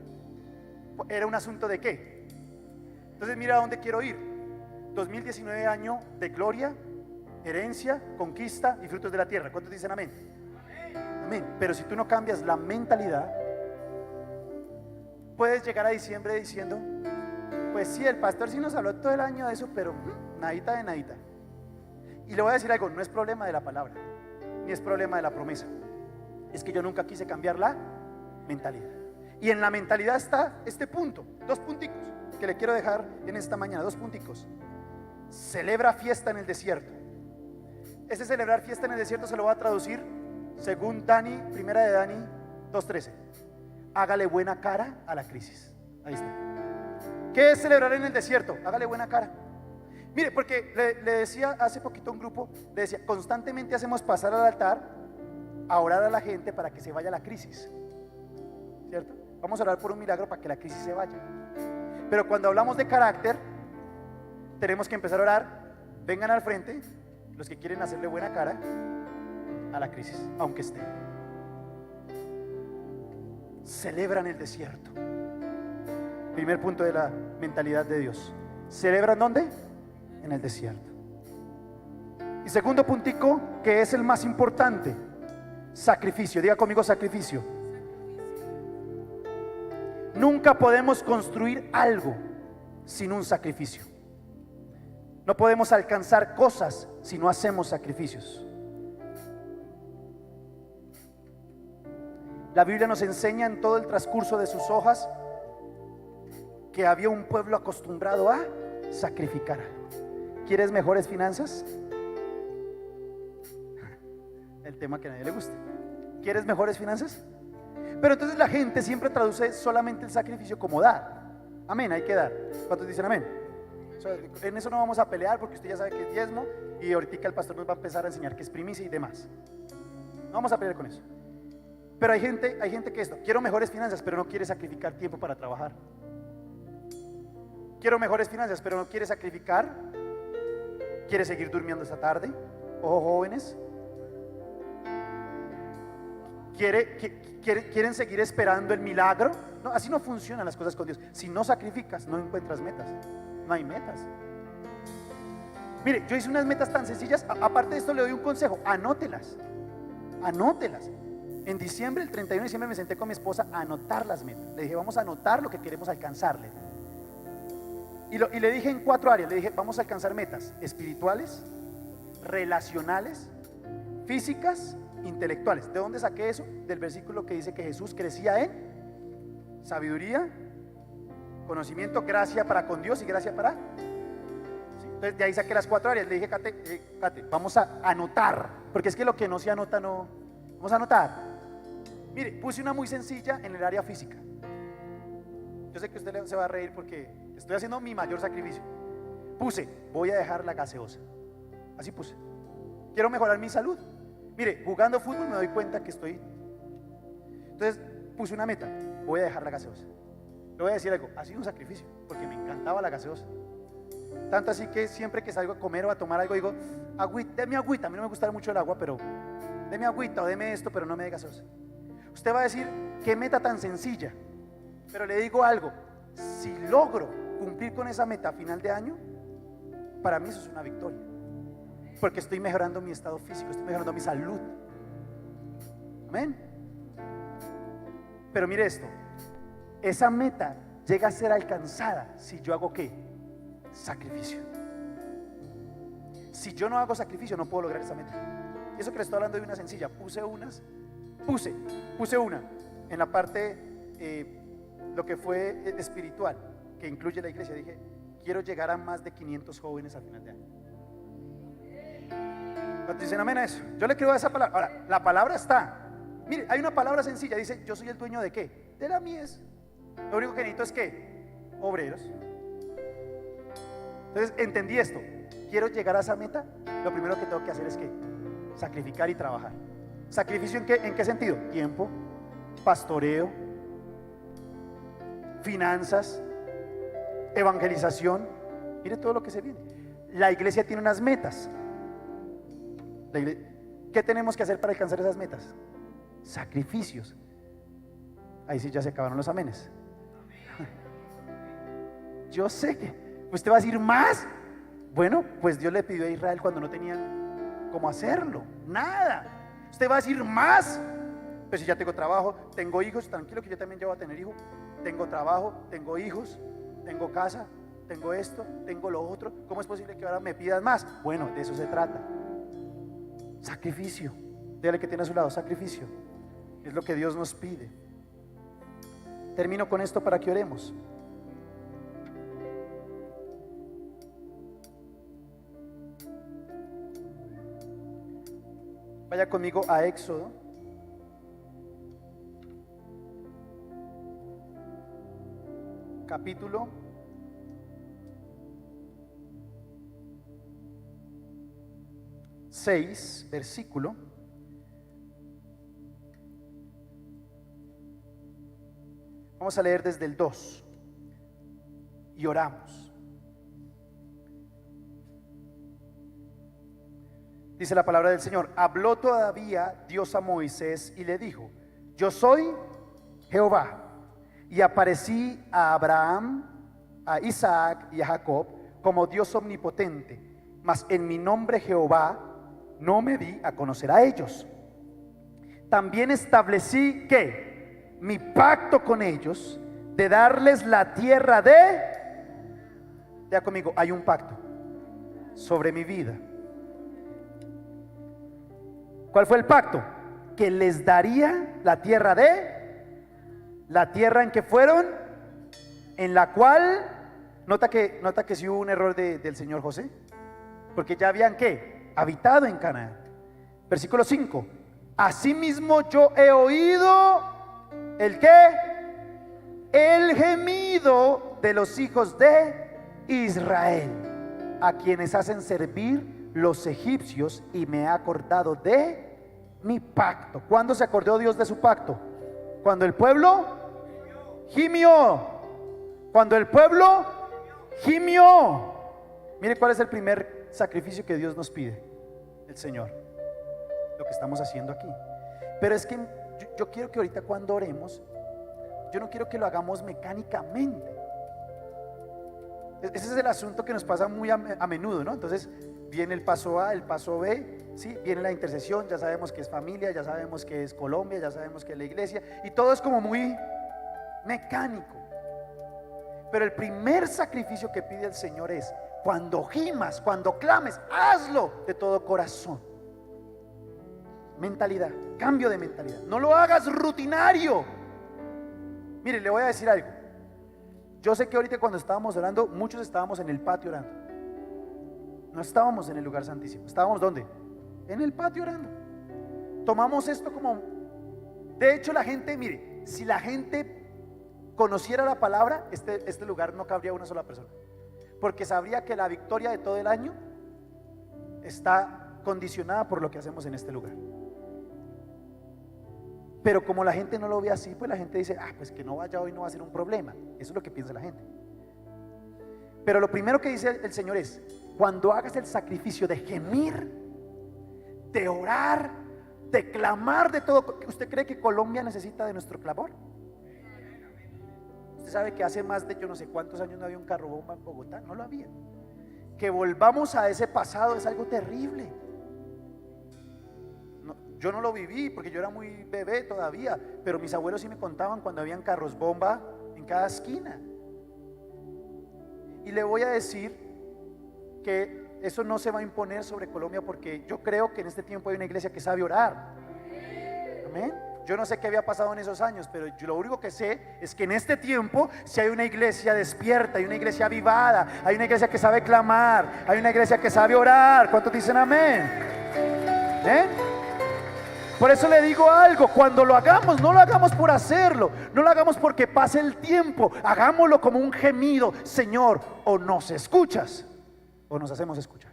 ¿Era un asunto de qué? Entonces mira a dónde quiero ir. 2019, año de gloria, herencia, conquista y frutos de la tierra. ¿Cuántos dicen amén? Amén. Pero si tú no cambias la mentalidad, puedes llegar a diciembre diciendo, pues sí, el pastor sí nos habló todo el año de eso, pero nadita de nadita. Y le voy a decir algo: no es problema de la palabra, ni es problema de la promesa. Es que yo nunca quise cambiar la mentalidad. Y en la mentalidad está este punto, 2 punticos que le quiero dejar en esta mañana, 2 punticos. Celebra fiesta en el desierto. Ese celebrar fiesta en el desierto se lo voy a traducir según Dani, primera de Dani 2:13. Hágale buena cara a la crisis. Ahí está. ¿Qué es celebrar en el desierto? Hágale buena cara. Mire, porque le decía hace poquito a un grupo, le decía, constantemente hacemos pasar al altar a orar a la gente para que se vaya la crisis, ¿cierto? Vamos a orar por un milagro para que la crisis se vaya. Pero cuando hablamos de carácter, tenemos que empezar a orar. Vengan al frente los que quieren hacerle buena cara a la crisis, aunque esté. Celebran el desierto. Primer punto de la mentalidad de Dios. ¿Celebran dónde? En el desierto. Y segundo puntico, que es el más importante: sacrificio. Diga conmigo: sacrificio. Nunca podemos construir algo sin un sacrificio. No podemos alcanzar cosas si no hacemos sacrificios. La Biblia nos enseña en todo el transcurso de sus hojas que había un pueblo acostumbrado a sacrificar algo. ¿Quieres mejores finanzas? El tema que a nadie le gusta. ¿Quieres mejores finanzas? Pero entonces la gente siempre traduce solamente el sacrificio como dar. Amén, hay que dar. ¿Cuántos dicen amén? En eso no vamos a pelear porque usted ya sabe que es diezmo y ahorita el pastor nos va a empezar a enseñar que es primicia y demás. No vamos a pelear con eso. Pero hay gente que esto, quiero mejores finanzas, pero no quiere sacrificar tiempo para trabajar. Quiero mejores finanzas, pero no quiere sacrificar. Quiere seguir durmiendo esta tarde. Ojo, jóvenes. Quieren seguir esperando el milagro. No, así no funcionan las cosas con Dios. Si no sacrificas, no encuentras metas. No hay metas. Mire, yo hice unas metas tan sencillas. Aparte de esto le doy un consejo: anótelas. Anótelas. En diciembre, el 31 de diciembre, me senté con mi esposa a anotar las metas. Le dije, vamos a anotar lo que queremos alcanzarle. Y le dije en 4 áreas. Le dije, vamos a alcanzar metas espirituales, relacionales, físicas, intelectuales. ¿De dónde saqué eso? Del versículo que dice que Jesús crecía en sabiduría, conocimiento, gracia para con Dios y gracia para... ¿Sí? Entonces de ahí saqué las 4 áreas. Le dije, Kate, vamos a anotar, porque es que lo que no se anota no... Vamos a anotar. Mire, puse una muy sencilla en el área física. Yo sé que usted se va a reír porque estoy haciendo mi mayor sacrificio. Puse, voy a dejar la gaseosa. Así puse. Quiero mejorar mi salud. Mire, jugando fútbol me doy cuenta que estoy... Entonces puse una meta, voy a dejar la gaseosa. Le voy a decir algo, ha sido un sacrificio, porque me encantaba la gaseosa. Tanto así que siempre que salgo a comer o a tomar algo digo, deme agüita. A mí no me gusta mucho el agua, pero deme agüita o deme esto, pero no me dé gaseosa. Usted va a decir, qué meta tan sencilla. Pero le digo algo, si logro cumplir con esa meta a final de año, para mí eso es una victoria. Porque estoy mejorando mi estado físico, estoy mejorando mi salud. Amén. Pero mire esto, esa meta llega a ser alcanzada si yo hago ¿qué? Sacrificio. Si yo no hago sacrificio, no puedo lograr esa meta. Eso que le estoy hablando de una sencilla. Puse una en la parte lo que fue espiritual, que incluye la iglesia. Dije, quiero llegar a más de 500 jóvenes al final de año. ¿Cuántos dicen amén a eso? Yo le creo a esa palabra. Ahora, la palabra está. Mire, hay una palabra sencilla, dice, yo soy el dueño ¿de qué? De la mies. Lo único que necesito es ¿qué? Obreros. Entonces, entendí esto. Quiero llegar a esa meta. Lo primero que tengo que hacer es ¿qué? Sacrificar y trabajar. ¿Sacrificio en qué sentido? Tiempo, pastoreo, finanzas, evangelización. Mire todo lo que se viene. La iglesia tiene unas metas. ¿Qué tenemos que hacer para alcanzar esas metas? Sacrificios. Ahí sí ya se acabaron los amenes. Yo sé que usted va a decir más. Bueno, pues Dios le pidió a Israel cuando no tenían cómo hacerlo, nada. Usted va a decir más. Pues si ya tengo trabajo, tengo hijos, tranquilo que yo también ya voy a tener hijos. Tengo trabajo, tengo hijos, tengo casa, tengo esto, tengo lo otro. ¿Cómo es posible que ahora me pidas más? Bueno, de eso se trata. Sacrificio. Dígale que tiene a su lado, sacrificio. Es lo que Dios nos pide. Termino con esto para que oremos. Vaya conmigo a Éxodo. Capítulo 6, versículo. Vamos a leer desde el 2 y oramos. Dice la palabra del Señor: habló todavía Dios a Moisés y le dijo: yo soy Jehová, y aparecí a Abraham, a Isaac y a Jacob como Dios omnipotente, mas en mi nombre Jehová no me di a conocer a ellos. También establecí que mi pacto con ellos de darles la tierra ya conmigo, hay un pacto sobre mi vida. ¿Cuál fue el pacto? Que les daría la tierra la tierra en que fueron, en la cual, nota que sí hubo un error del señor José. porque ya habían ¿qué? Habitado en Canaán. Versículo 5. Asimismo yo he oído ¿el qué? El gemido de los hijos de Israel, a quienes hacen servir los egipcios, y me he acordado de mi pacto. ¿Cuándo se acordó Dios de su pacto? Cuando el pueblo gimió. Cuando el pueblo gimió. Mire cuál es el primer sacrificio que Dios nos pide, el Señor. Lo que estamos haciendo aquí. Pero es que yo quiero que ahorita cuando oremos, yo no quiero que lo hagamos mecánicamente. Ese es el asunto que nos pasa muy a menudo, ¿no? Entonces viene el paso A, el paso B, ¿sí? Viene la intercesión, ya sabemos que es familia, ya sabemos que es Colombia, ya sabemos que es la iglesia, y todo es como muy mecánico. Pero el primer sacrificio que pide el Señor es: cuando gimas, cuando clames, hazlo de todo corazón. Mentalidad, cambio de mentalidad. No lo hagas rutinario. Mire, le voy a decir algo. Yo sé que ahorita cuando estábamos orando, muchos estábamos en el patio orando. No estábamos en el lugar santísimo. ¿Estábamos dónde? En el patio orando. Tomamos esto como... De hecho, la gente, mire, si la gente conociera la palabra, este lugar no cabría una sola persona, porque sabría que la victoria de todo el año está condicionada por lo que hacemos en este lugar. Pero como la gente no lo ve así, pues la gente dice: pues que no vaya hoy no va a ser un problema. Eso es lo que piensa la gente. Pero lo primero que dice el Señor es: cuando hagas el sacrificio de gemir, de orar, de clamar, de todo. ¿Usted cree que Colombia necesita de nuestro clamor? Usted sabe que hace más de yo no sé cuántos años no había un carro bomba en Bogotá. No lo había. Que volvamos a ese pasado es algo terrible. Yo no lo viví porque yo era muy bebé todavía, pero mis abuelos sí me contaban cuando habían carros bomba en cada esquina. Y le voy a decir que eso no se va a imponer sobre Colombia, porque yo creo que en este tiempo hay una iglesia que sabe orar. Amén. Yo no sé qué había pasado en esos años, pero yo lo único que sé es que en este tiempo si hay una iglesia despierta, hay una iglesia avivada, hay una iglesia que sabe clamar, hay una iglesia que sabe orar. ¿Cuántos dicen amén? Por eso le digo algo: cuando lo hagamos, no lo hagamos por hacerlo, no lo hagamos porque pase el tiempo, hagámoslo como un gemido: Señor, o nos escuchas o nos hacemos escuchar.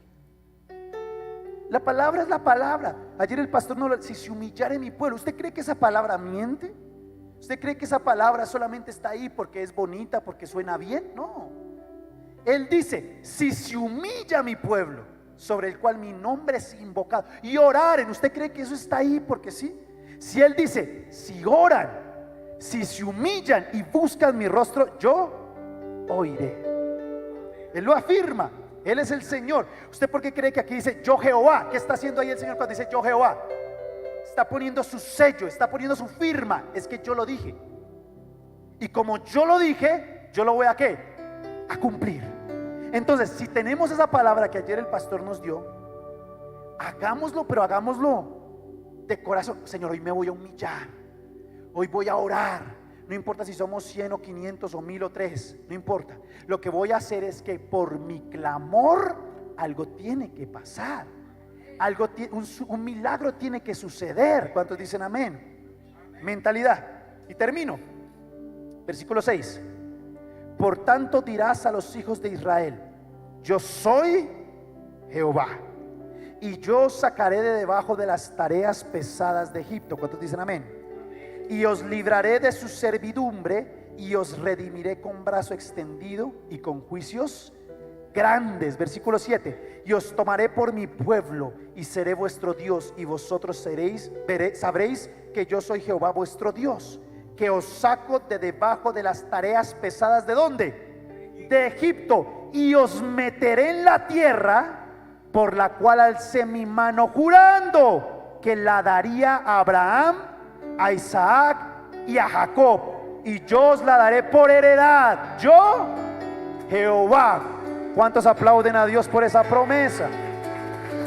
La palabra es la palabra. Ayer el pastor nos lo: si se humillare mi pueblo. ¿Usted cree que esa palabra miente? ¿Usted cree que esa palabra solamente está ahí porque es bonita, porque suena bien? No. Él dice: si se humilla mi pueblo, sobre el cual mi nombre es invocado, y oraren. ¿Usted cree que eso está ahí porque sí? Si Él dice: si oran, si se humillan y buscan mi rostro, yo oiré. Él lo afirma. Él es el Señor. ¿Usted por qué cree que aquí dice yo Jehová? ¿Qué está haciendo ahí el Señor cuando dice yo Jehová? Está poniendo su sello, está poniendo su firma. Es que yo lo dije, y como yo lo dije, yo lo voy a ¿qué? A cumplir. Entonces, si tenemos esa palabra que ayer el pastor nos dio, hagámoslo, pero hagámoslo de corazón. Señor, hoy me voy a humillar, hoy voy a orar. No importa si somos 100 o 500 o 1000 o 3, no importa. Lo que voy a hacer es que por mi clamor algo tiene que pasar, algo, un milagro tiene que suceder. ¿Cuántos dicen amén? Mentalidad. Y termino. Versículo 6. Por tanto dirás a los hijos de Israel: yo soy Jehová, y yo os sacaré de debajo de las tareas pesadas de Egipto. ¿Cuántos dicen amén? Y os libraré de su servidumbre, y os redimiré con brazo extendido y con juicios grandes. Versículo 7. Y os tomaré por mi pueblo, y seré vuestro Dios, y vosotros sabréis que yo soy Jehová vuestro Dios, que os saco de debajo de las tareas pesadas. ¿De dónde? De Egipto. Y os meteré en la tierra por la cual alcé mi mano jurando que la daría a Abraham, a Isaac y a Jacob, y yo os la daré por heredad. Yo, Jehová. ¿Cuántos aplauden a Dios por esa promesa?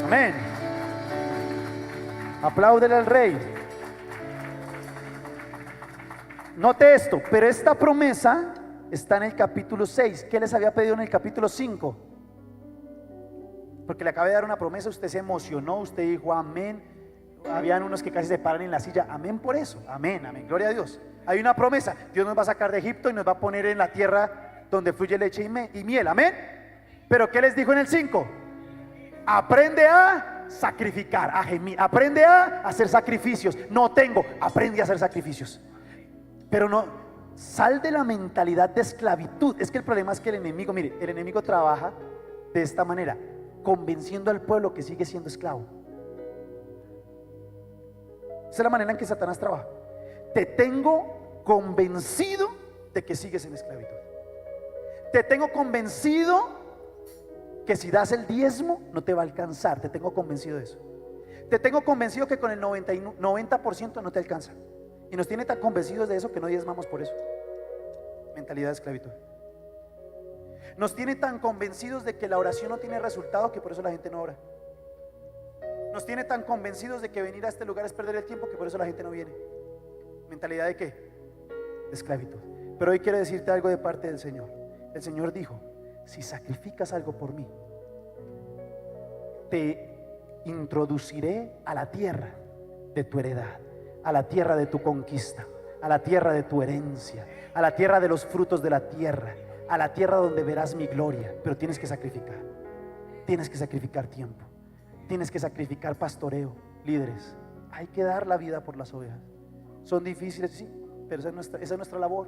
Amén. Apláudele al Rey. Note esto, pero esta promesa está en el capítulo 6. ¿Qué les había pedido en el capítulo 5? porque le acabé de dar una promesa, usted se emocionó, usted dijo amén. Habían unos que casi se paran en la silla, amén por eso, amén, amén, gloria a Dios. Hay una promesa, Dios nos va a sacar de Egipto y nos va a poner en la tierra donde fluye leche y miel, amén. Pero ¿qué les dijo en el 5? Aprende a sacrificar, a gemir, aprende a hacer sacrificios. No tengo, aprende a hacer sacrificios. Pero no, sal de la mentalidad de esclavitud. Es que el problema es que el enemigo, mire, el enemigo trabaja de esta manera, convenciendo al pueblo que sigue siendo esclavo. Esa es la manera en que Satanás trabaja. Te tengo convencido de que sigues en esclavitud. Te tengo convencido que si das el diezmo no te va a alcanzar. Te tengo convencido de eso. Te tengo convencido que con el 90% no te alcanza. Y nos tiene tan convencidos de eso que no diezmamos por eso. Mentalidad de esclavitud. Nos tiene tan convencidos de que la oración no tiene resultado que por eso la gente no ora. Nos tiene tan convencidos de que venir a este lugar es perder el tiempo que por eso la gente no viene. ¿Mentalidad de qué? De esclavitud. Pero hoy quiero decirte algo de parte del Señor. El Señor dijo: si sacrificas algo por mí, te introduciré a la tierra de tu heredad, a la tierra de tu conquista, a la tierra de tu herencia, a la tierra de los frutos de la tierra, a la tierra donde verás mi gloria. Pero tienes que sacrificar. Tienes que sacrificar tiempo. Tienes que sacrificar pastoreo, líderes. Hay que dar la vida por las ovejas. Son difíciles, sí, pero esa es nuestra labor.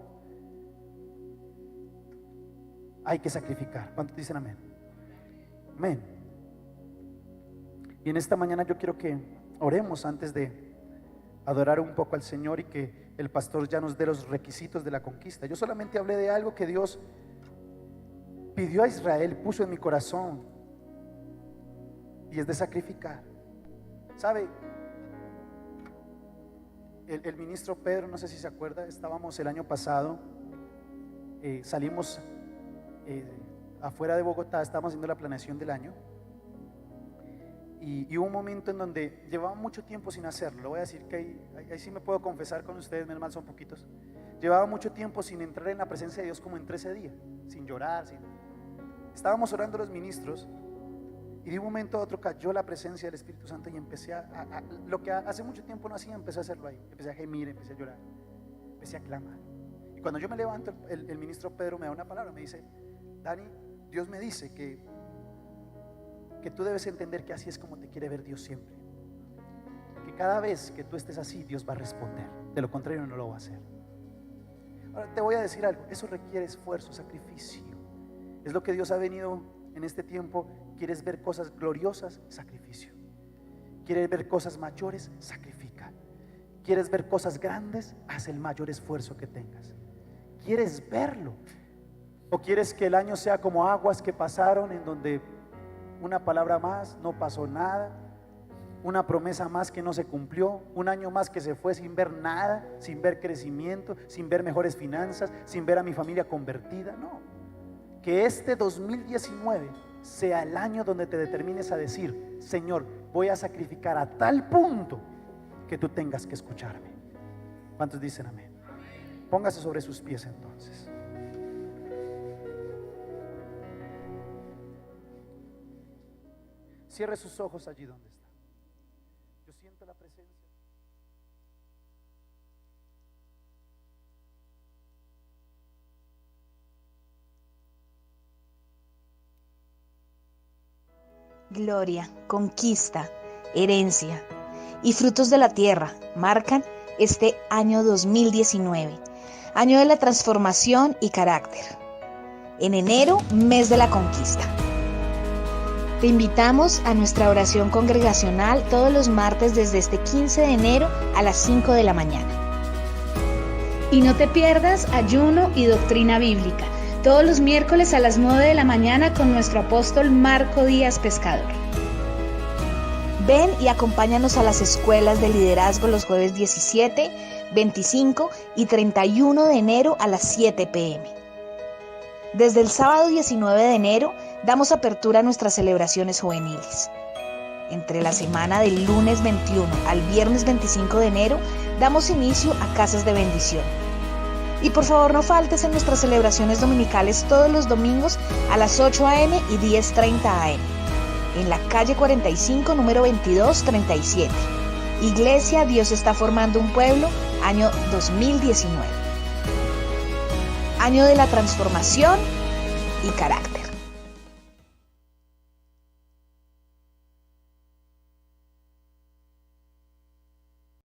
Hay que sacrificar. ¿Cuántos dicen amén? Amén. Y en esta mañana yo quiero que oremos antes de adorar un poco al Señor y que el pastor ya nos dé los requisitos de la conquista. Yo solamente hablé de algo que Dios pidió a Israel, puso en mi corazón, y es de sacrificar. ¿Sabe? El ministro Pedro, no sé si se acuerda, estábamos el año pasado, salimos afuera de Bogotá, estábamos haciendo la planeación del año, y hubo un momento en donde llevaba mucho tiempo sin hacerlo. Lo voy a decir que ahí sí me puedo confesar con ustedes, menos mal son poquitos. Llevaba mucho tiempo sin entrar en la presencia de Dios, como entré ese día, sin llorar, estábamos orando los ministros. Y de un momento a otro cayó la presencia del Espíritu Santo y empecé a lo que hace mucho tiempo no hacía, empecé a hacerlo ahí. Empecé a gemir, empecé a llorar, empecé a clamar. Y cuando yo me levanto, el ministro Pedro me da una palabra, me dice: Dani, Dios me dice que tú debes entender que así es como te quiere ver Dios siempre. Que cada vez que tú estés así, Dios va a responder. De lo contrario no lo va a hacer. Ahora te voy a decir algo, eso requiere esfuerzo, sacrificio. Es lo que Dios ha venido en este tiempo. ¿Quieres ver cosas gloriosas? Sacrificio. ¿Quieres ver cosas mayores? Sacrifica. ¿Quieres ver cosas grandes? Haz el mayor esfuerzo que tengas. ¿Quieres verlo? ¿O quieres que el año sea como aguas que pasaron, en donde una palabra más no pasó nada, una promesa más que no se cumplió, un año más que se fue sin ver nada, sin ver crecimiento, sin ver mejores finanzas, sin ver a mi familia convertida? No. Que este 2019 sea el año donde te determines a decir: Señor, voy a sacrificar a tal punto que tú tengas que escucharme. ¿Cuántos dicen amén? Póngase sobre sus pies entonces. Cierre sus ojos allí donde está. Yo siento la presencia. Gloria, conquista, herencia y frutos de la tierra marcan este año 2019, año de la transformación y carácter. En enero, mes de la conquista. Te invitamos a nuestra oración congregacional todos los martes desde este 15 de enero a las 5 de la mañana. Y no te pierdas ayuno y doctrina bíblica, todos los miércoles a las 9 de la mañana con nuestro apóstol Marco Díaz Pescador. Ven y acompáñanos a las escuelas de liderazgo los jueves 17, 25 y 31 de enero a las 7 p.m. Desde el sábado 19 de enero damos apertura a nuestras celebraciones juveniles. Entre la semana del lunes 21 al viernes 25 de enero damos inicio a Casas de Bendición. Y por favor no faltes en nuestras celebraciones dominicales todos los domingos a las 8 a.m. y 10:30 a.m. en la calle 45, número 2237. Iglesia Dios está formando un pueblo, año 2019. Año de la transformación y carácter.